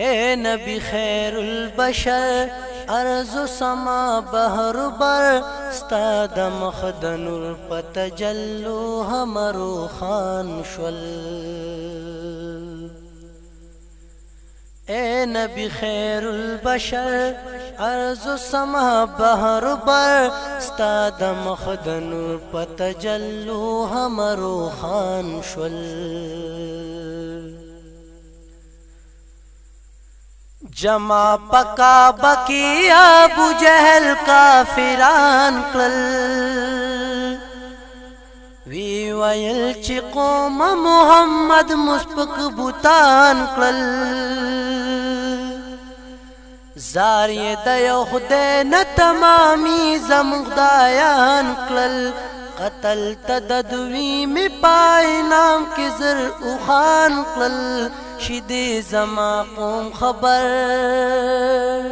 اے نبی خیر البشر ارض و سما بحر بر ستا د مخ د نور په تجلو همرو خان شول اے نبی خیر البشر ارض و سما بحر بر ستا د مخ د نور په تجلو همرو خان شول جمع پکا بکی ابو جہل کافران کل وی ویل چی قوم محمد مسپک بوتان کل زاری دیو خدای نتمامی زمخدایان کل قتل تددوی می پای نام کی زر اوخان کل شدی زما قوم خبر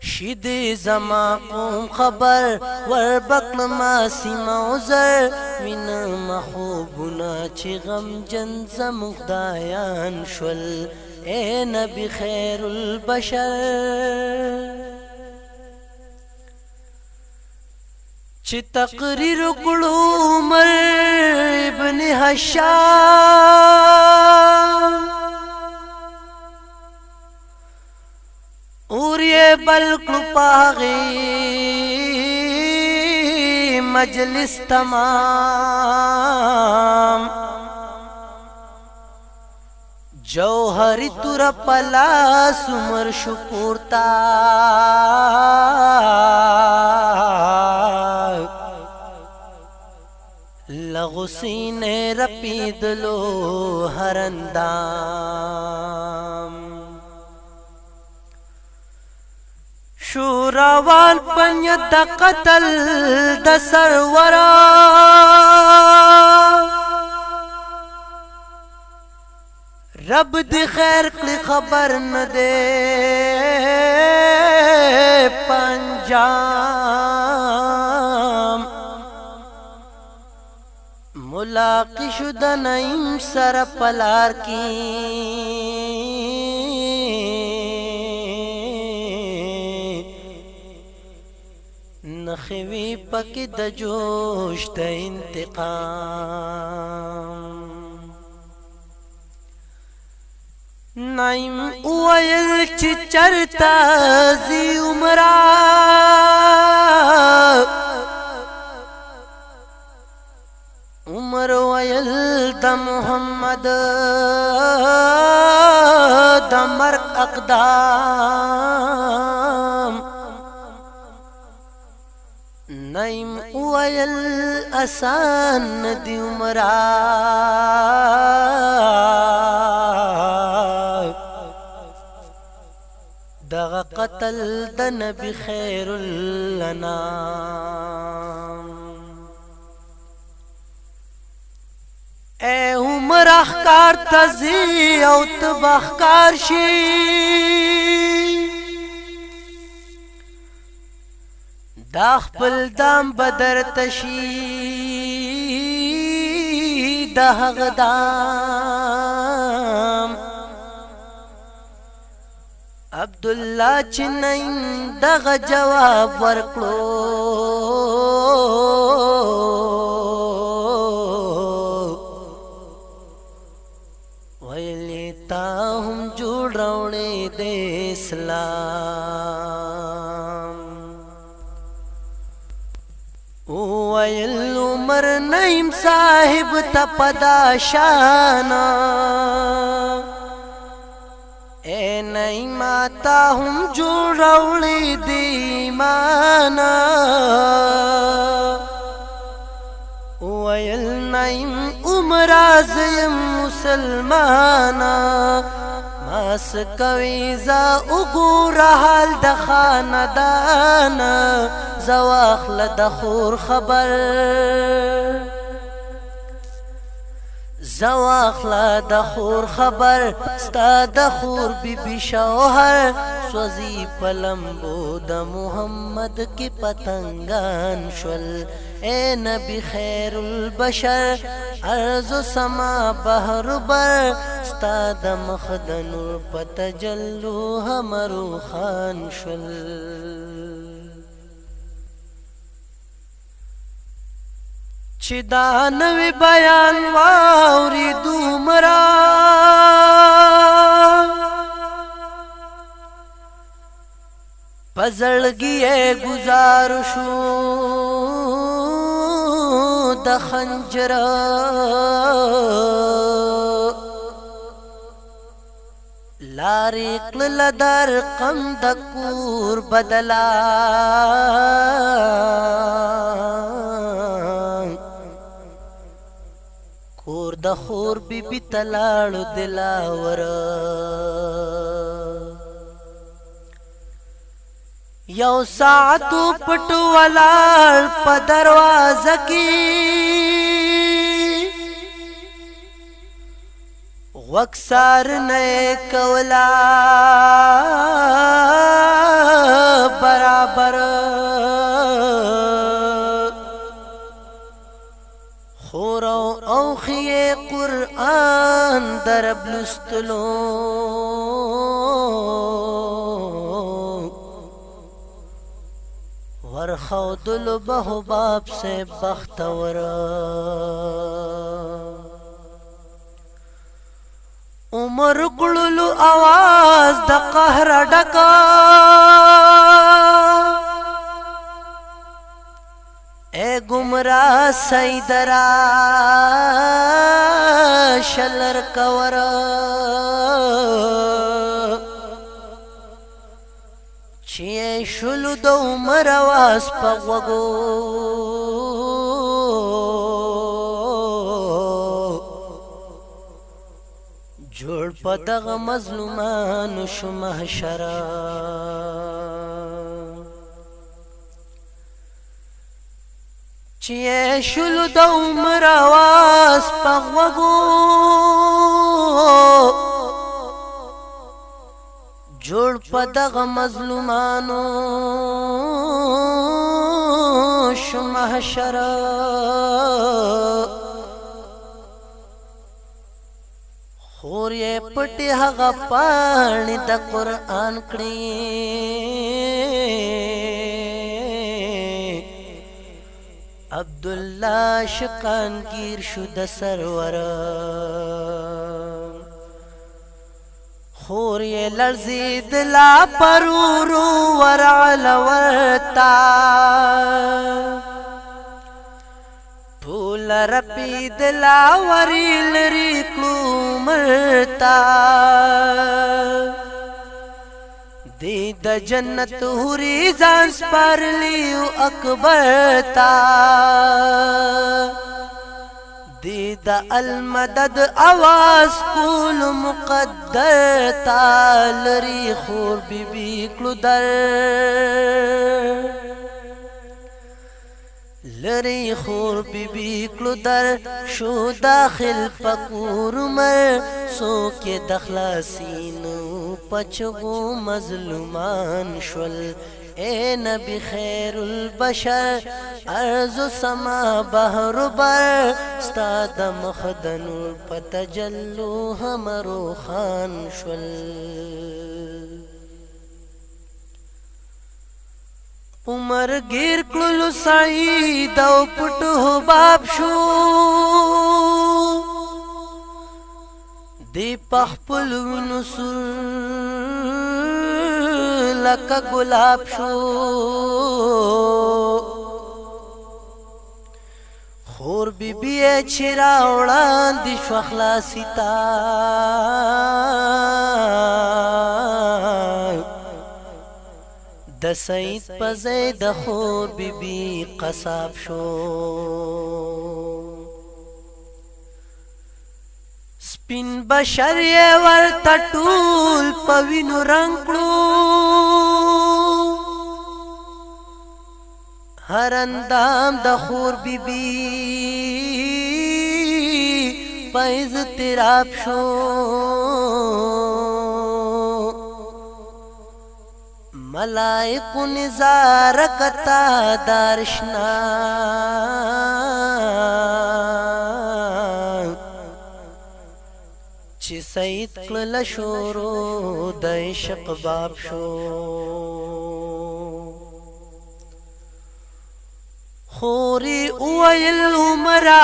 شدی زما قوم خبر وربقل ما سیما عذر من محبوبنا چی غم جن زمخدایان شول اے نبی خیر البشر چی تقریر کلو عمر ابن حشام اور یہ بلکل پاغی مجلس تمام جوہری تور پلا سمر شکورتا لغسین رپید لو ہر اندام شوراوان پنیت دا قتل دا سرورا رب دی خیر کلی خبر ندے پنجام ملاقی شد نعیم سر پلار کی نخوی پکی د جوش د انتقام نعیم اویل چی چرتا زی عمرہ عمر ویل د محمد د مرگ اقدام نعیم ویل آسان دی عمرہ دغ قتل د نبی خیر الانام اے عمر اخکار تزی او تبخکار شی دا خپل دام بدر تشی دا غدام عبداللہ چنین دغ جواب ورکلو ویلی تا هم جوڑ روڑے دے اسلام ویل عمر نعیم صاحب تا پدا شانا اے نعیم آتا ہم جوڑ روڑی دیمانا ویل نعیم عمر آزیم مسلمانا ماس کویزا اگور حال دخاندانا زواخل دخور خبر زواخل دخور خبر ستا دخور بی بی شوہر سوزی پلمبو د محمد کی پتنگان شول اے نبی خیر البشر ارض و سما بحر بر ستا د مخ د نور په تجلو هم روښان شول چې دا نوی بیان واوري دومره په زړګي یې ګزار شو د خنجر لارې کړل در قم د کور بدلا کور د خور بی بی تلاړو دلاور یو ساعتو پټ ولاړ په دروازه کې وکسار نه کولا برابر خورو او خی قرآن درب لستلو ورخودل به باب سے بختور عمر کړلو आवाज د قهر ډکا اے گمراه سیدرا شلر کور چی شلو د عمر आवाज پغوغو جوړ په دغه مظلومانو شو محشر چې شلو د عمر आवाज پغوغو جوړ په دغه مظلومانو شو محشر خور یې پټي هغه پاڼې د قرآن کړې عبدالله شقان گیر شو د سرور خور یې لړزید لا پرورو ورعل ورتا ټول رپید لا وری لري کلومرتا دی د جنت حوری ځان سپارلیو اکبر تا دی د المدد आवाज کول مقدر تا لري خور بی بی کلو در لری خور بی بی کلو در شو داخل پکور مر سو کے دخلاسینو پچگو مظلومان شول اے نبی خیر البشر ارض و سما بحر بر ستا د مخ د نور په تجلو هم روښان شول عمر گیر کلو سعید او پټو باب شو دی پخپل نصر لکه گلاب شو خور بی بی چرا وړاندې شو خلاصی تا د سید په ځای د خور بی بی قصاب شو سپین بشر یې ورته ټول په وینو رنګ کړو هر اندام د خور بی بی په اضطراب شو ملائکو نظاره کتا دارشنا چې سید کړل شروع د عشق باب شو خوري اویل عمره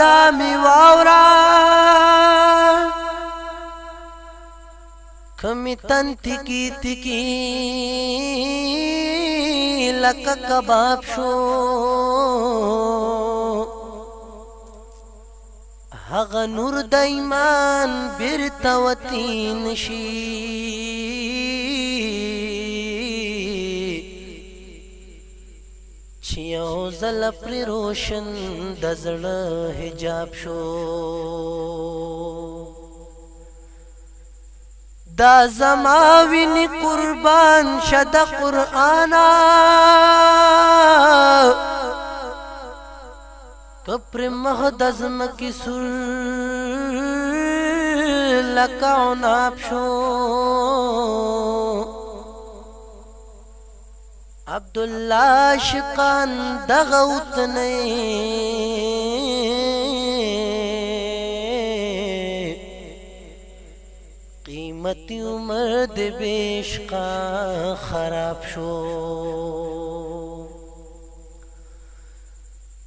دا می واورا کمی تن تکی تکی لکه کباب شو هغه نور د ایمان بیرته وتی نشي چې یو ځل پرې روشن د زړه حجاب شو دا زما ویني قربان شه د قرآنا کپر مهدز مکی سر لکه عناب شو عبدالله عاشقان دغه وطنۍ قیمتي عمر د بېعشقه خراب شو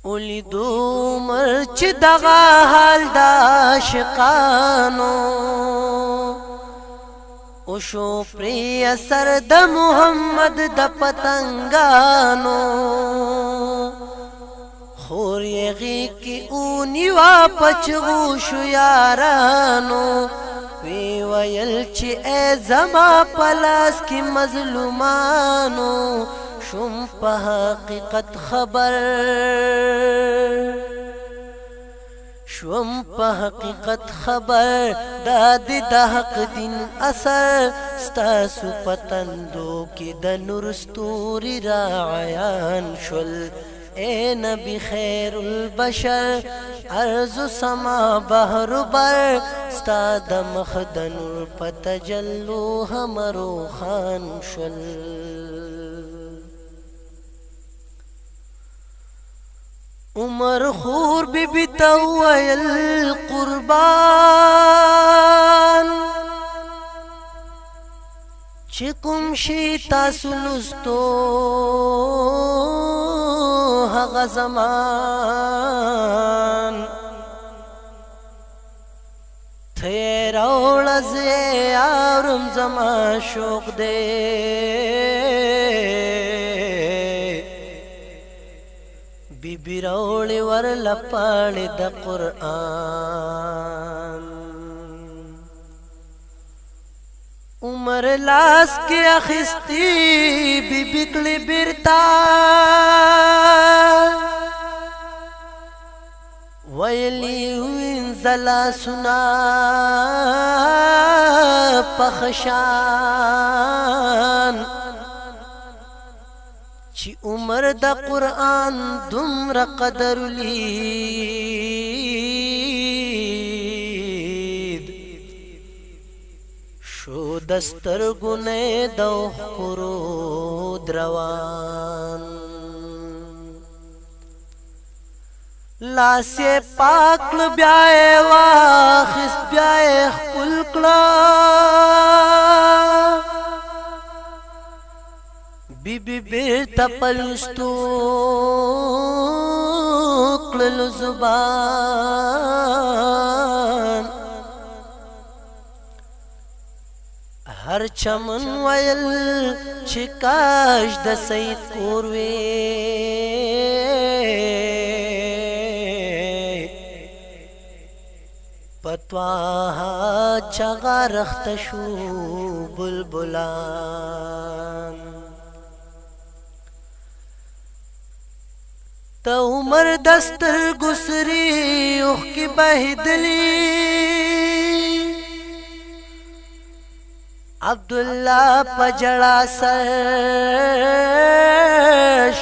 ولیدو عمر چې دغه حال د عاشقانو وشو پرې اثر د محمد د پتنګانو خور یې غېږ کې ونیوه په چغو شو یارانو وی ویل چې ای زما په لاس کې مظلومانو شم په حقیقت خبر شوم په حقیقت خبر دا د حق دین اثر ستاسو پتندو کې د نور ستوري را عیان شول اے نبی خیر البشر ارض و سما بحر بر ستا د مخ د نور په تجلو هم روښان شول عمر خور بی بی تویل قربان چې کوم شي تاسو لستو هغه زمان تیرا وړزه یارم زما شوق دې بی راوړې ورله پاڼې د قرآن عمر لاس کې اخیستې بی بی کړې بیرته ویلي وینځه لاسونه په خشان چې عمر د قرآن دومره قدر لید شو د سترګو نه د اوښکو دروان لاس یې پاک کړ بیا یې واخیست بیا یې ښکل کړه بی بی بیرته پلوستو کړلو زبان هر چمن ویل چې کاش د سید کور وی پتواها چغا رخت شو بلبلان تا عمر دستر گسری اوخ کی بہدلی عبداللہ پجڑا سر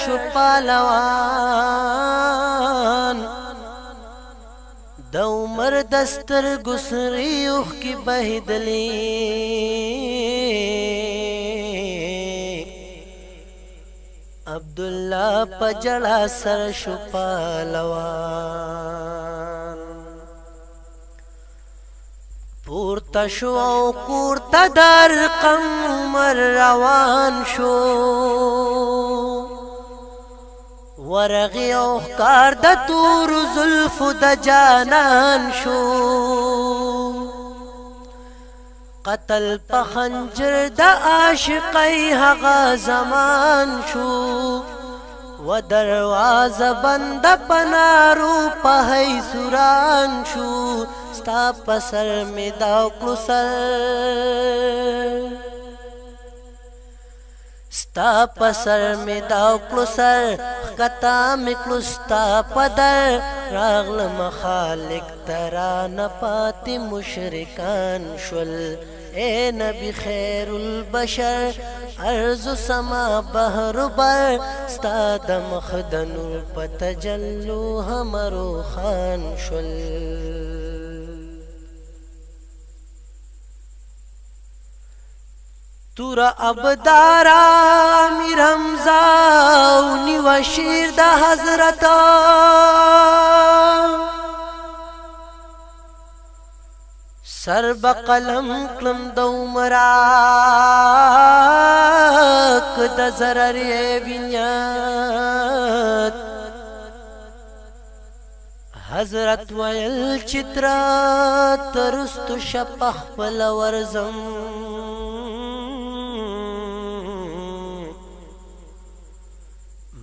شپالوان دا عمر دستر گسری اوخ کی بہدلی عبداللہ پجڑا سر شپالوان پور پورته شو او کور ته د ارقم عمر روان شو ورغی او ښکار د تورو زلفو د جانان شو قتل په خنجر د عاشقۍ هغه زمان شو و دروازه بند په نارو په حیثوران شو ستا په سر مې دا کړو سر ستا په سر مې دا کړو سر ښکته مې کړو ستا په در راغلم خالق ته رانه پاتې مشرکان شول اے نبی خیر البشر ارض و سما بحر بر ستا د مخ د نور په تجلو هم روښان شول تور ابدارا امیر حمزه ونیوه شیر د حضرت سر بقلم کلم د عمراک د ضرر وینیات حضرت ویل چترا ترستو شپخ پل ورزم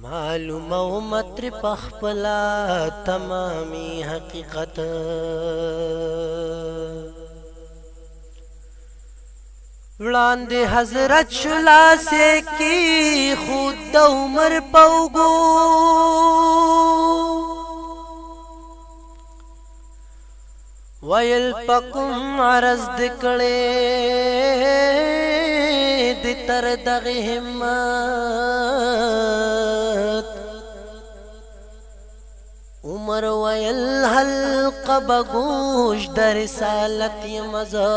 معلوم او متر پخپلا تمامی حقیقت وړاندې حضرت شلاسې کی خود د عمر پوګو ویل پکم عرض دکړې د تر دغه همت عمر ویل حلقه بگوش در رسالت یمزا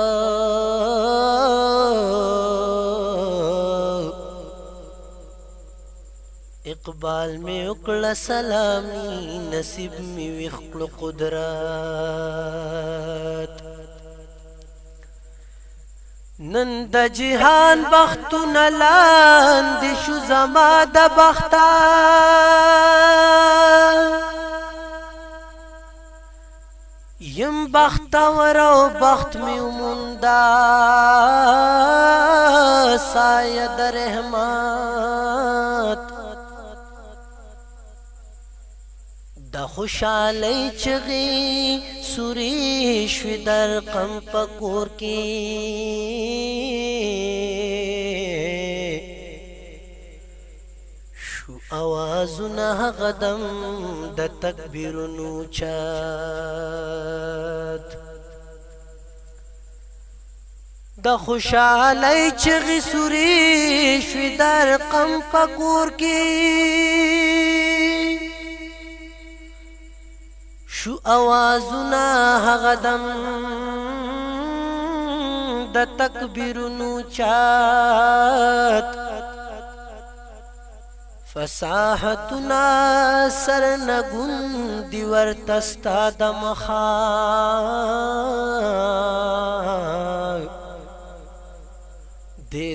اقبال میں اکڑ سلامی نصیب میں وخل قدرات نن د جهان بختونه لاندې شو زما د بخته یم بختور او بخت مې ومونده سایه د رحمت د خوشحالۍ چغې سورې شوې در غم په کور کې شو اوازونه هغه دم د تکبیرونو چات د خوشحالۍ چغې سورې شوې در غم په کور کې شو اوازونه هغه دم د تکبیرونو چات فصاحتنا سرنګوندي ورته ستا د مخا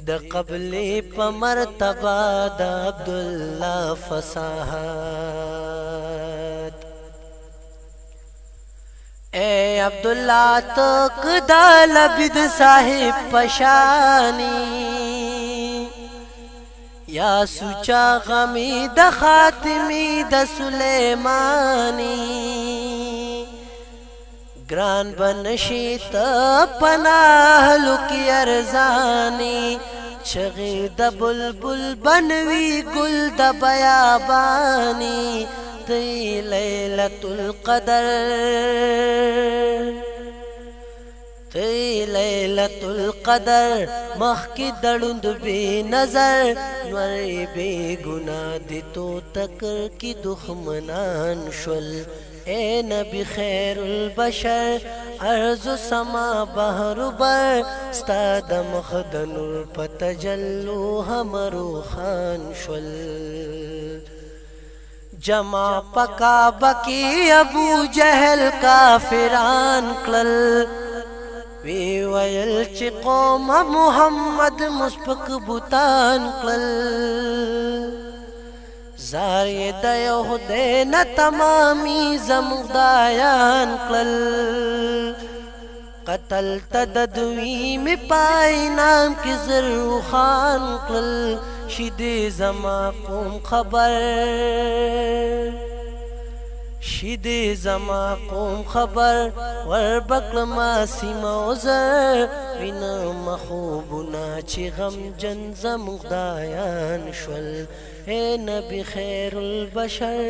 د قبلې په مرتبه د عبدالله فصاحت اے عبداللہ تک دا لبد صاحب پشانی یا سوچا غمی د خاتمی د سلیمانی گران بنشیت پناہلو کی ارزانی چغی د بلبل بنوی گل د بیابانی تی لیلت القدر تی لیلت القدر مخی دڑند بی نظر نوری بی گناہ دی تو تکر کی دخمنان شل اے نبی خیر البشر ارض و سما بحر بر ستا د مخ د نور په تجلو هم روښان شول جمع پکا بکی ابو جہل کافران کلل وی ویل چې قوم محمد مسپک بوتان کړل زار یې د یو خدای نه تمامي زموږ دایان کړل قتل ته د دوی مې پای نام کې زرو خان کړل شیدې زما قوم خبر شیدې زما قوم خبر وربکړما سیمه وزر وینم خوبونه چې غمجن زموږ دایان شول اے نبی خیر البشر